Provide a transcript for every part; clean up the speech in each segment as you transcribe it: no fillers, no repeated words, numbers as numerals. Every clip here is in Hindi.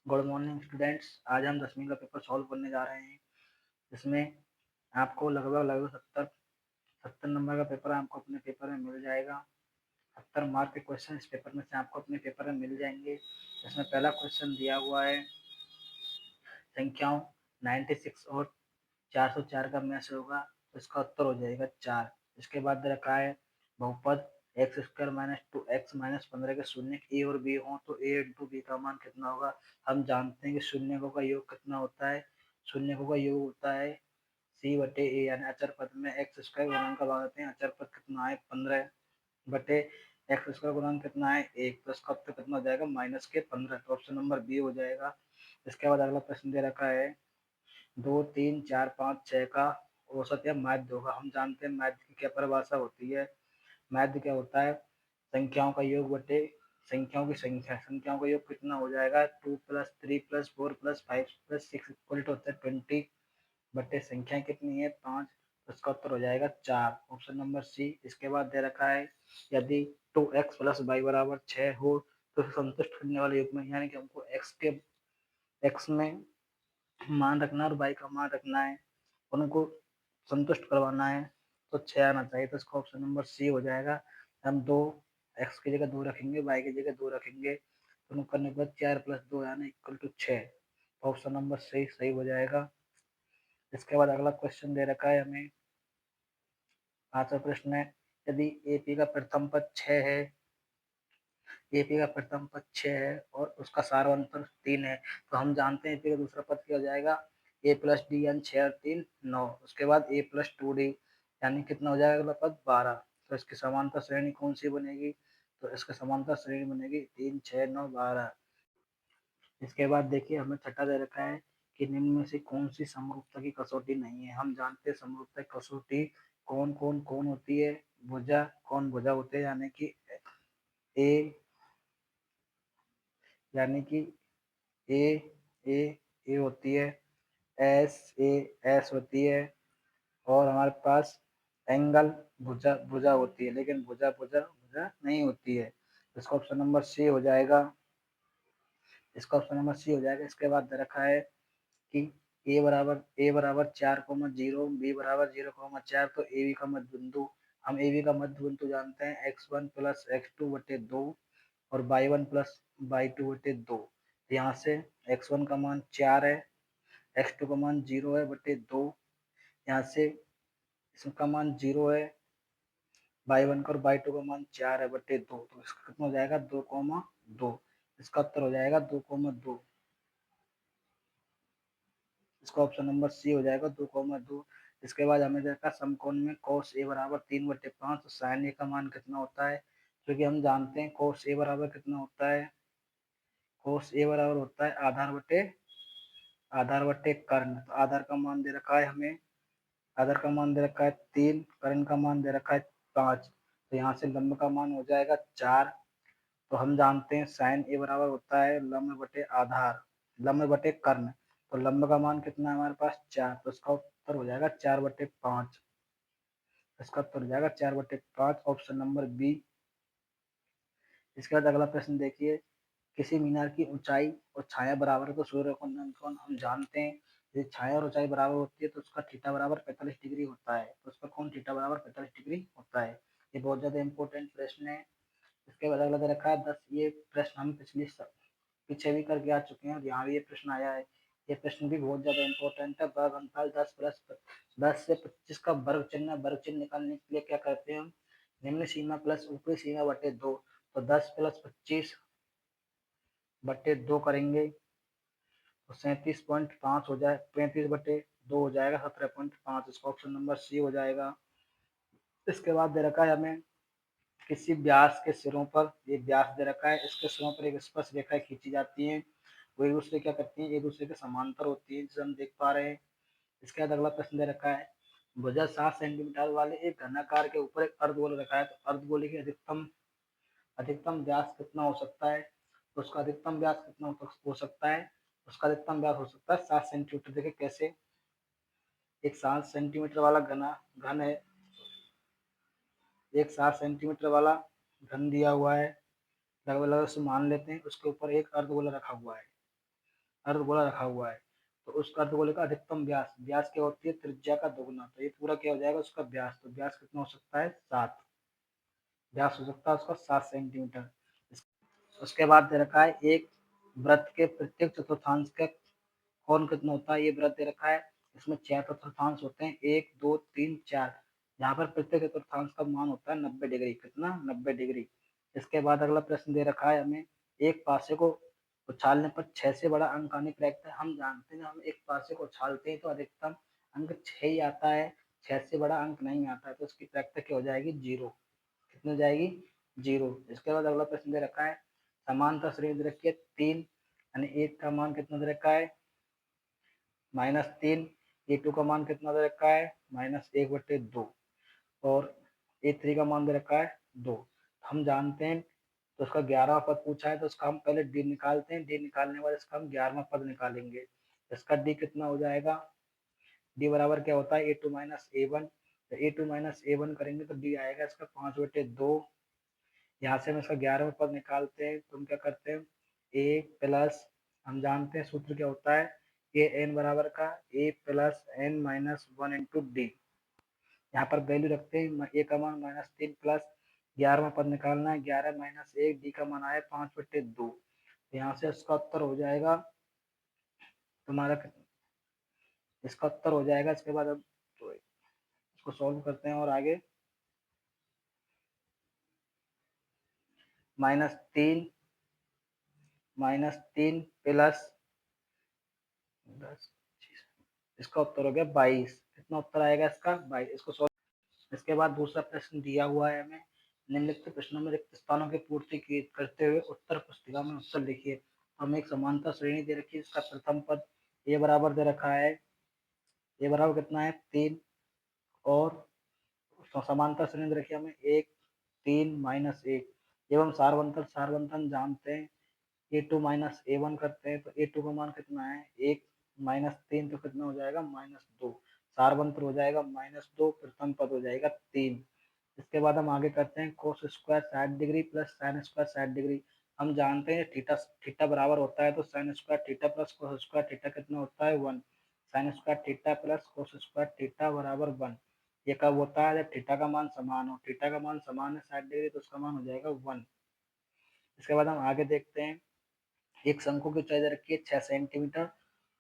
Good morning students. आज हम 10वीं का पेपर सॉल्व करने जा रहे हैं। इसमें आपको लगभग 70 नंबर का पेपर आपको अपने पेपर में मिल जाएगा। 70 मार्क के क्वेश्चन इस पेपर में से आपको अपने पेपर में मिल जाएंगे। इसमें पहला क्वेश्चन दिया हुआ है संख्याओं 96 और 404 का मैच होगा, तो इसका उत्तर हो जाएगा 4। इसके बाद रखा है बहुपद x square minus two x minus 15 के शून्य ए और बी हो तो ए इंटू बी का मान कितना होगा। हम जानते हैं कि शून्यकों का योग कितना होता है। शून्यकों का योग होता है सी बटे ए, यानी अचर पद में एक्स स्क्वायर गुणांक का भाग देते हैं। अचर पद कितना है 15 बटे एक्स स्क्वायर गुणांक कितना है 1, तो इसका उत्तर कितना हो जाएगा माइनस के 15। तो ऑप्शन नंबर बी हो जाएगा। इसके बाद अगला प्रश्न दे रखा है 2 3 4 5 6 का औसत या माध्य होगा। हम जानते हैं माध्य की क्या परिभाषा होती है। माध्य क्या होता है संख्याओं का योग बटे संख्याओं की संख्या। संख्याओं का योग कितना हो जाएगा 2 plus 3 plus 4 plus 5 plus 6 equal to होता है 20 बटे संख्या कितनी है 5, तो इसका उत्तर हो जाएगा 4, ऑप्शन नंबर सी। इसके बाद दे रखा है यदि 2x प्लस वाई बराबर 6 हो तो संतुष्ट करने वाले योग में, यानी कि हमको x में मान रखना है और y का मान रखना है, उनको संतुष्ट करवाना है, तो 6 आना चाहिए। तो इसका ऑप्शन नंबर सी हो जाएगा। हम 2 x की जगह 2 रखेंगे, y की जगह 2 रखेंगे, दोनों करने के बाद 4 प्लस 2 यानी इक्वल टू 6, ऑप्शन नंबर सही सही हो जाएगा। इसके बाद अगला क्वेश्चन दे रखा है हमें, पांचवा प्रश्न है यदि एपी का प्रथम पद 6 है, एपी का प्रथम पद 6 है और उसका सारवंतर 3 है, तो हम जानते हैं एपी का दूसरा पद क्या हो जाएगा ए प्लस डी, यानी 6 और 3 9। उसके बाद ए प्लस 2 डी यानी कितना हो जाएगा अगला पद 12। तो इसकी समांतर श्रेणी कौन सी बनेगी, तो इसकी समांतर श्रेणी बनेगी 3 6 9 12। इसके बाद देखिए हमें छठा दे रखा है कि निम्न में से कौन सी समरूपता की कसौटी नहीं है। हम जानते हैं समरूपता की कसौटी कौन होती है, भुजा कौन भुजा होते हैं, ए यानी कि ए ए ए होती है, एस ए एस होती है, और हमारे पास एंगल भुजा भुजा होती है, लेकिन भुजा भुजा भुजा नहीं होती है। इसका ऑप्शन नंबर सी हो जाएगा। इसका ऑप्शन नंबर सी हो जाएगा। इसके बाद दे रखा है कि ए बराबर 4,0, बी बराबर 0,4, तो ए बी का मध्य बिंदु। हम ए बी का मध्य बिंदु जानते हैं x1 प्लस x2 बटे 2 और y1 प्लस y2 बटे 2। यहाँ से x1 का मान 4 है, x2 का मान 0 है बटे 2, यहाँ से इसका मान 0 है, y1 का और y2 का मान 4 है बटे 2, तो इसका कितना हो जाएगा 2,2। इसका उत्तर हो जाएगा 2,2। इसका ऑप्शन नंबर सी हो जाएगा 2,2। इसके बाद हमें देखा समकोण में cos a बराबर 3/5, तो sin a का मान कितना होता है, क्योंकि हम जानते हैं cos a बराबर कितना होता है, cos a बराबर होता है आधार बटे कर्ण। तो आधार का मान दे रखा है हमें, आधार का मान दे रखा है 3, कर्ण का मान दे रखा है 5, तो यहाँ से लंब का मान हो जाएगा 4। तो हम जानते हैं साइन ए बराबर होता है लंब बटे आधार, लंब बटे कर्ण, तो लंब का मान कितना है हमारे पास 4, तो इसका उत्तर हो जाएगा 4/5। इसका उत्तर हो जाएगा 4/5, ऑप्शन नंबर बी। इसके बाद अगला प्रश्न देखिए, किसी मीनार की ऊंचाई और छाया बराबर है तो सूर्य कोण हम जानते हैं यदि छाया और ऊंचाई बराबर होती है तो उसका थीटा बराबर 45 डिग्री होता है, तो उसका कोण थीटा बराबर 45 डिग्री होता है। ये बहुत ज्यादा इंपॉर्टेंट प्रश्न है। इसके बाद अगला दे रखा है 10। ये प्रश्न हम पीछे भी करके आ चुके हैं और यहाँ भी ये प्रश्न आया है। ये प्रश्न भी बहुत ज्यादा इंपॉर्टेंट है। वर्ग अंतराल 10 से 25 का वर्ग चिन्ह निकालने के लिए क्या करते हैं हम, निम्न सीमा प्लस ऊपरी सीमा बटे 2, तो 10 प्लस 25 बटे 2 करेंगे तो 37.5 हो जाए, 35/2 हो जाएगा 17.5। इसका ऑप्शन नंबर सी हो जाएगा। इसके बाद दे रखा है हमें किसी व्यास के सिरों पर, ये व्यास दे रखा है, इसके सिरों पर एक स्पर्श रेखाएं खींची जाती हैं, वो एक दूसरे क्या करती हैं, एक दूसरे के समांतर होती है, जिसे हम देख पा रहे हैं। इसके बाद अगला प्रश्न दे रखा है भुजा 7 सेंटीमीटर वाले एक घनाकार के ऊपर एक अर्धगोल रखा है, तो अर्धगोल की अधिकतम अधिकतम व्यास कितना हो सकता है, तो उसका अधिकतम व्यास कितना हो सकता है, उसका अधिकतम व्यास हो सकता है 7 सेंटीमीटर। देखिए कैसे, एक 7 सेंटीमीटर वाला घन है, एक 7 सेंटीमीटर वाला घन दिया हुआ है, लगभग लगभग उसे मान लेते हैं, उसके ऊपर एक अर्धगोला रखा हुआ है, अर्धगोला रखा हुआ है, तो उस अर्धगोले का अधिकतम व्यास, व्यास क्या होती है त्रिज्या का दोगुना, तो ये पूरा क्या हो जाएगा उसका व्यास, तो व्यास कितना हो सकता है 7, व्यास हो सकता है उसका 7 सेंटीमीटर। उसके बाद दे रखा है एक वृत्त के प्रत्येक चतुर्थांश का कोण कितना होता है, ये वृत्त दे रखा है, इसमें 6 चतुर्थांश होते हैं, 1 2 3 4, यहाँ पर प्रत्येक चतुर्थांश का मान होता है 90 डिग्री, कितना 90 डिग्री। इसके बाद अगला प्रश्न दे रखा है हमें, एक पासे को उछालने पर 6 से बड़ा अंक आने की है, हम जानते हैं हम एक पासे को उछालते हैं तो अधिकतम अंक 6 ही आता है, 6 से बड़ा अंक नहीं आता है, तो उसकी प्रायिकता क्या हो जाएगी 0, कितनी हो जाएगी 0। इसके बाद अगला प्रश्न दे रखा है, समांतर श्रेणी दे रखी है 3, यानी 1 का मान कितना दे रखा है -3, A2 का मान कितना दे रखा है -1/2, और A3 का मान दे रखा है 2। हम जानते हैं, तो उसका 11वां पद पूछा है, तो उसका हम पहले D निकालते हैं, D निकालने के बाद इसका हम 11वां पद निकालेंगे, इसका D कितना हो जाएगा, D बराबर क्या होता है A2 A1, तो A2 A1 करेंगे तो D आएगा इसका 5/2, यहाँ से हम इसका 11वां पद निकालते हैं, तो हम क्या करते हैं A प्लस, हम जानते हैं सूत्र क्या होता है ए एन बराबर का A plus N minus 1 into D, यहाँ पर वैल्यू रखते हैं, ए का मान -3 प्लस 11वां पद निकालना है, 11 -1, डी का मान आया 5/2, यहाँ से इसका उत्तर हो जाएगा तुम्हारा, इसका उत्तर हो जाएगा। इसके बाद अब तो इसको सॉल्व करते हैं और आगे -3 प्लस 10, इसका उत्तर हो गया 22, कितना उत्तर आएगा इसका 22, इसको सॉल्व। इसके बाद दूसरा प्रश्न दिया हुआ है हमें, निम्नलिखित प्रश्नों में रिक्त स्थानों की पूर्ति करते हुए उत्तर पुस्तिका में उत्तर लिखिए। हमें एक समांतर श्रेणी दे रखी है, इसका प्रथम पद ए बराबर दे रखा है, ए बराबर कितना है 3, और समांतर श्रेणी दे रखी है हमें 1 3 -1, एवं सारवंतन, सारवंतन जानते हैं A2 A1 करते हैं, तो A2 का मान कितना है 1 -3, तो कितना हो जाएगा -2, सारवंतर हो जाएगा -2, प्रथम पद हो जाएगा 3। इसके बाद हम आगे करते हैं cos square 60 degree plus sine square 60 degree, हम जानते हैं थीटा, थीटा बराबर होता है, तो sine square theta plus cos square theta कितना होता है 1, sine square theta plus cos square theta बराबर 1, ये कब होता है जब थीटा का मान समान हो, थीटा का मान समान है 60 डिग्री, तो उसका मान हो जाएगा 1। इसके बाद हम आगे देखते हैं, एक शंकु की ऊंचाई दे रखी है 6 सेंटीमीटर,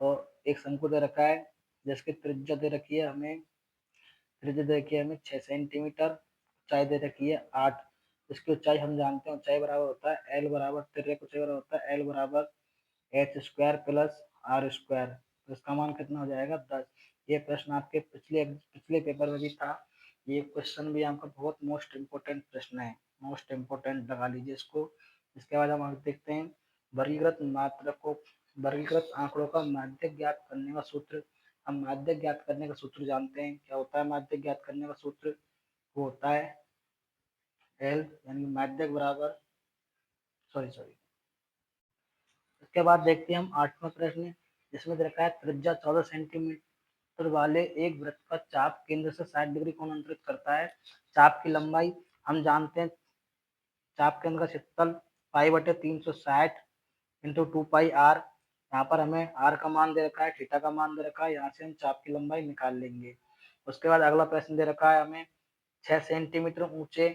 और एक शंकु दे रखा है जिसकी त्रिज्या दे रखी है हमें, त्रिज्या दे रखी है हमें 6 सेंटीमीटर, ऊंचाई दे रखी है 8, इसकी ऊंचाई हम जानते हैं, ऊंचाई बराबर होता है एल बराबर, तिर्यक ऊंचाई बराबर होता है एल बराबर H square plus R square, तो इसका मान कितना हो जाएगा 10। ये प्रश्न आपके पिछले पिछले पेपर में भी था, ये क्वेश्चन भी आपका बहुत मोस्ट इम्पोर्टेंट प्रश्न है, मोस्ट इम्पोर्टेंट लगा लीजिए इसको। इसके बाद हम आगे देखते हैं, वर्गीकृत मात्रक को, वर्गीकृत आंकड़ों का माध्यक ज्ञात करने का सूत्र, हम माध्यक ज्ञात करने का सूत्र जानते हैं, क्या होता है माध्यक ज्ञात करने का सूत्र, वो होता है एल, यानी माध्यक बराबर, सॉरी। इसके बाद देखते हैं हम 8वां प्रश्न, जिसमें दे रखा है त्रिज्या 14 सेंटीमीटर वाले एक वृत्त का चाप केंद्र से 60 डिग्री कोण अंतरित करता है, चाप की लंबाई हम जानते हैं, चाप केंद्र का क्षेत्रफल π/360 इंटू 2πr, यहाँ पर हमें r का मान दे रखा है, थीटा का मान दे रखा है, यहाँ से हम चाप की लंबाई निकाल लेंगे। उसके बाद अगला प्रश्न दे रखा है हमें, 6 सेंटीमीटर ऊंचे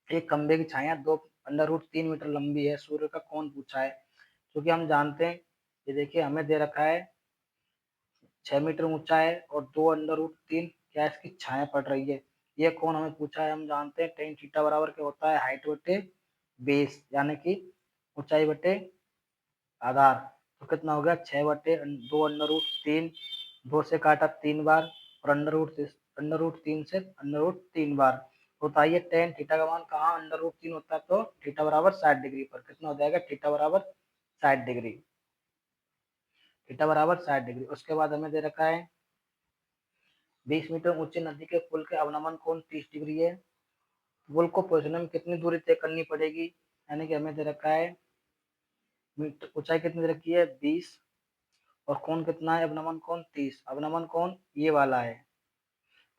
एक खंबे की छाया 2√3 मीटर लंबी है, सूर्य का कोण पूछा है, क्योंकि हम जानते हैं, ये देखिए हमें दे रखा है 6 मीटर ऊंचा है और 2√3 क्या इसकी छाया पड़ रही है, ये कोण हमें पूछा है। हम जानते हैं टेन थीटा बराबर क्या होता है हाइट बटे बेस, यानी कि ऊंचाई बटे आधार, तो कितना हो गया 6/2√3, 2 से काटा 3 बार, और अंडर रूट 3 से अंडर रूट 3 बार, तो बताइए टेन थीटा का मान कहाँ अंडर रूट 3 होता है, तो थीटा बराबर 60 डिग्री पर, कितना हो जाएगा थीटा बराबर 60 डिग्री, थीटा बराबर 60 डिग्री। उसके बाद हमें दे रखा है 20 मीटर ऊंची नदी के पुल के अवनमन कोण 30 डिग्री है, पुल को पहुंचने में कितनी दूरी तय करनी पड़ेगी, यानी कि हमें दे रखा है ऊंचाई कितनी दे रखी है 20, और कोण कितना है अवनमन कोण 30, अवनमन कोण ये वाला है,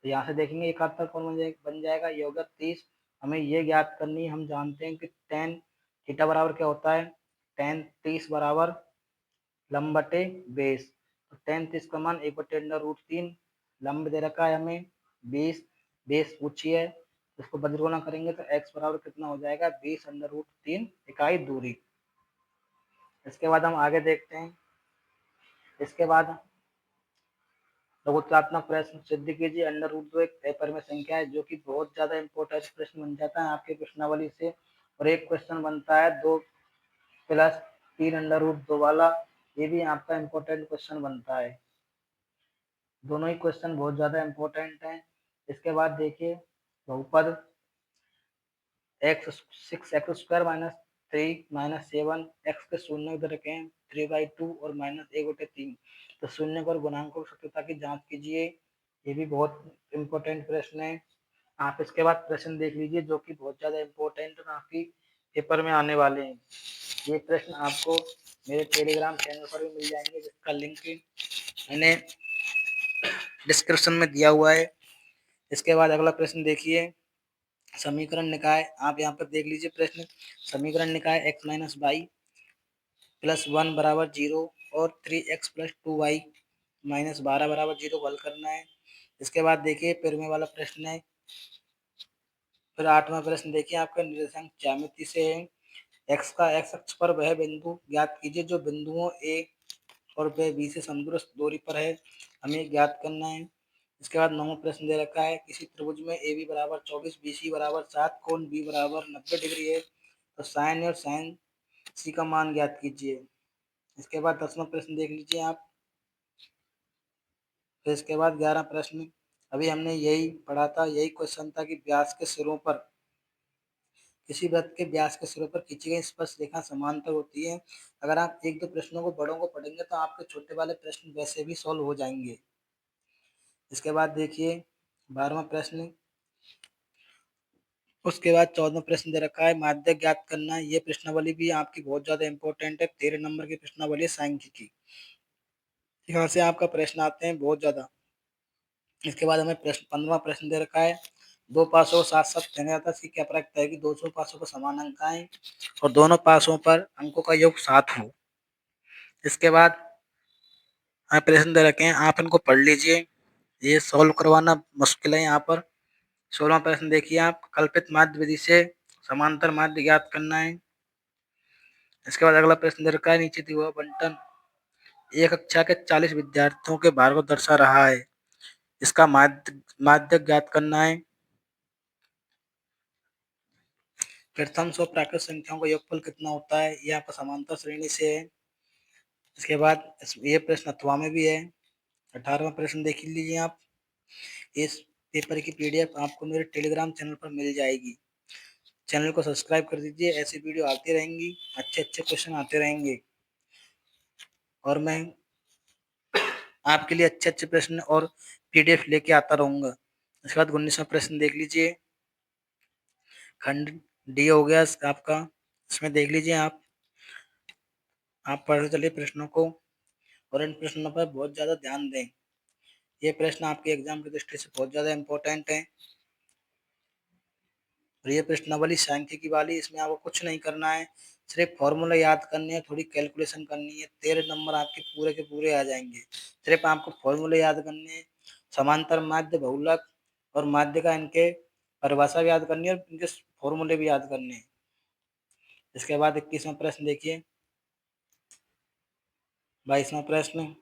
तो यहाँ से देखेंगे एकात्तर कोण बन जाएगा, ये होगा 30। हमें ये ज्ञात करनी है, हम जानते हैं कि टेन थीटा बराबर क्या होता है, टेन 30 बराबर लंब बटे बेस, तो 10 इसका मान 1/√3 लंब दे रखा है हमें 20, बेस पूछी है, इसको बदलगुणा करेंगे तो x बराबर कितना हो जाएगा 20√3 इकाई दूरी। इसके बाद हम आगे देखते हैं। इसके बाद लघुत्तरात्मक प्रश्न सिद्ध कीजिए। √2 एक अपरिमेय संख्या है जो कि बहुत ज्यादा इंपॉर्टेंट प्रश्न बन जाता है आपके प्रश्नावली से। और एक क्वेश्चन बनता है 2 + 3 √2 वाला, ये भी आपका इंपॉर्टेंट क्वेश्चन बनता है। दोनों ही क्वेश्चन बहुत ज्यादा इंपॉर्टेंट हैं। इसके बाद देखिए बहुपद x6x² - 3 - 7 x के शून्य इधर रखें 3/2 और -1/3, तो शून्य और गुणांकों की सत्यता की जांच कीजिए। ये भी बहुत इंपॉर्टेंट प्रश्न है। आप इसके बाद प्रश्न देख लीजिए जो कि बहुत ज्यादा इंपॉर्टेंट आपकी पेपर में आने वाले हैं। ये प्रश्न आपको मेरे टेलीग्राम चैनल पर भी मिल जाएंगे, जिसका लिंक मैंने डिस्क्रिप्शन में दिया हुआ है। इसके बाद अगला प्रश्न देखिए, समीकरण निकाय। आप यहाँ पर देख लीजिए प्रश्न, समीकरण निकाय x - y + 1 = 0 और 3x + 2y - 12 = 0 हल करना है। इसके बाद देखिए फिर में वाला प्रश्न है। फिर 8वां प्रश्न देखिए आपका निर्देशांक ज्यामिति से है। x का x अक्ष पर वह बिंदु ज्ञात कीजिए जो बिंदुओं a और b से समदूरस्थ दूरी पर है, हमें ज्ञात करना है। इसके बाद 9वां प्रश्न दे रखा है, किसी त्रिभुज में AB = 24, BC = 7, कोण B = 90 डिग्री है, तो साइन और साइन C का मान ज्ञात कीजिए। इसके बाद 10वां प्रश्न देख लीजिए आप। फिर इसके बाद 11 प्रश्न, अभी हमने यही पढ़ा था, यही क्वेश्चन था कि व्यास के सिरों पर, किसी वृत्त के व्यास के सिरों पर खींची गई स्पर्श रेखा समांतर होती है। अगर आप एक दो प्रश्नों को बड़ों को पढ़ेंगे तो आपके छोटे वाले प्रश्न वैसे भी सॉल्व हो जाएंगे। इसके बाद देखिए 12वां प्रश्न, उसके बाद 14वां प्रश्न दे रखा है माध्य ज्ञात करना है। ये प्रश्नावली भी आपकी बहुत ज्यादा इंपॉर्टेंट है, 13 नंबर की प्रश्नावली है सांख्यिकी की, यहाँ से आपका प्रश्न आते हैं बहुत ज्यादा। इसके बाद हमें प्रश्न 15वां प्रश्न दे रखा है, दो पासों को साथ साथ फेंका जाता है, इसकी क्या प्रक्रिया है कि 200 पासों को समान अंक आए और दोनों पासों पर अंकों का योग 7 हो। इसके बाद हमें प्रश्न दे रखे हैं, आप इनको पढ़ लीजिए, ये सॉल्व करवाना मुश्किल है यहाँ पर। 16वां प्रश्न देखिए आप, कल्पित माध्य विधि से समांतर माध्य ज्ञात करना है। इसके बाद अगला प्रश्न दे रखा है, नीचे दिया हुआ बंटन एक कक्षा के 40 विद्यार्थियों के भार को दर्शा रहा है, इसका माध्य माध्य ज्ञात करना है। प्रथम 100 प्राकृत संख्याओं का योगफल कितना होता है, ये आपका समांतर श्रेणी से है। इसके बाद ये प्रश्न अथवा में भी है। 18वां प्रश्न देख लीजिए आप। इस पेपर की पीडीएफ आपको मेरे टेलीग्राम चैनल पर मिल जाएगी, चैनल को सब्सक्राइब कर दीजिए, ऐसी वीडियो आती रहेंगी, अच्छे अच्छे क्वेश्चन आते रहेंगे और मैं आपके लिए अच्छे अच्छे प्रश्न और पीडीएफ लेके आता रहूंगा। इसके बाद 19वां प्रश्न देख लीजिए, खंड डी हो गया आपका, इसमें देख लीजिए आप पढ़ते चलिए प्रश्नों को और इन प्रश्नों पर बहुत ज्यादा ध्यान दें। ये प्रश्न आपके एग्जाम की दृष्टि से बहुत ज्यादा इंपॉर्टेंट है। और ये प्रश्नावली सांख्यिकी वाली, इसमें आपको कुछ नहीं करना है, सिर्फ फॉर्मूला याद करने हैं, थोड़ी कैलकुलेशन करनी है, 13 नंबर आपके पूरे के पूरे आ जाएंगे। सिर्फ आपको फॉर्मूले याद करने हैं, समांतर माध्य, बहुलक और माध्य का इनके परिभाषा भी याद करनी है और इनके फॉर्मूले भी याद करने हैं। इसके बाद 21वां प्रश्न देखिए, 22वां प्रश्न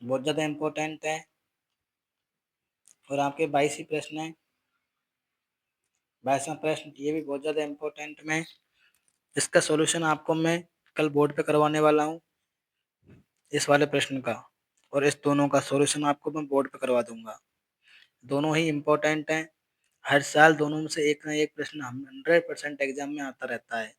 बहुत ज्यादा इंपॉर्टेंट है और आपके 22 ही प्रश्न है। 22वां प्रश्न ये भी बहुत ज्यादा इंपॉर्टेंट में, इसका सॉल्यूशन आपको मैं कल बोर्ड पे करवाने वाला हूँ, इस वाले प्रश्न का और इस दोनों का सॉल्यूशन आपको मैं बोर्ड पे करवा दूंगा। दोनों ही इम्पोर्टेंट हैं, हर साल दोनों में से एक ना एक प्रश्न 100% एग्जाम में आता रहता है।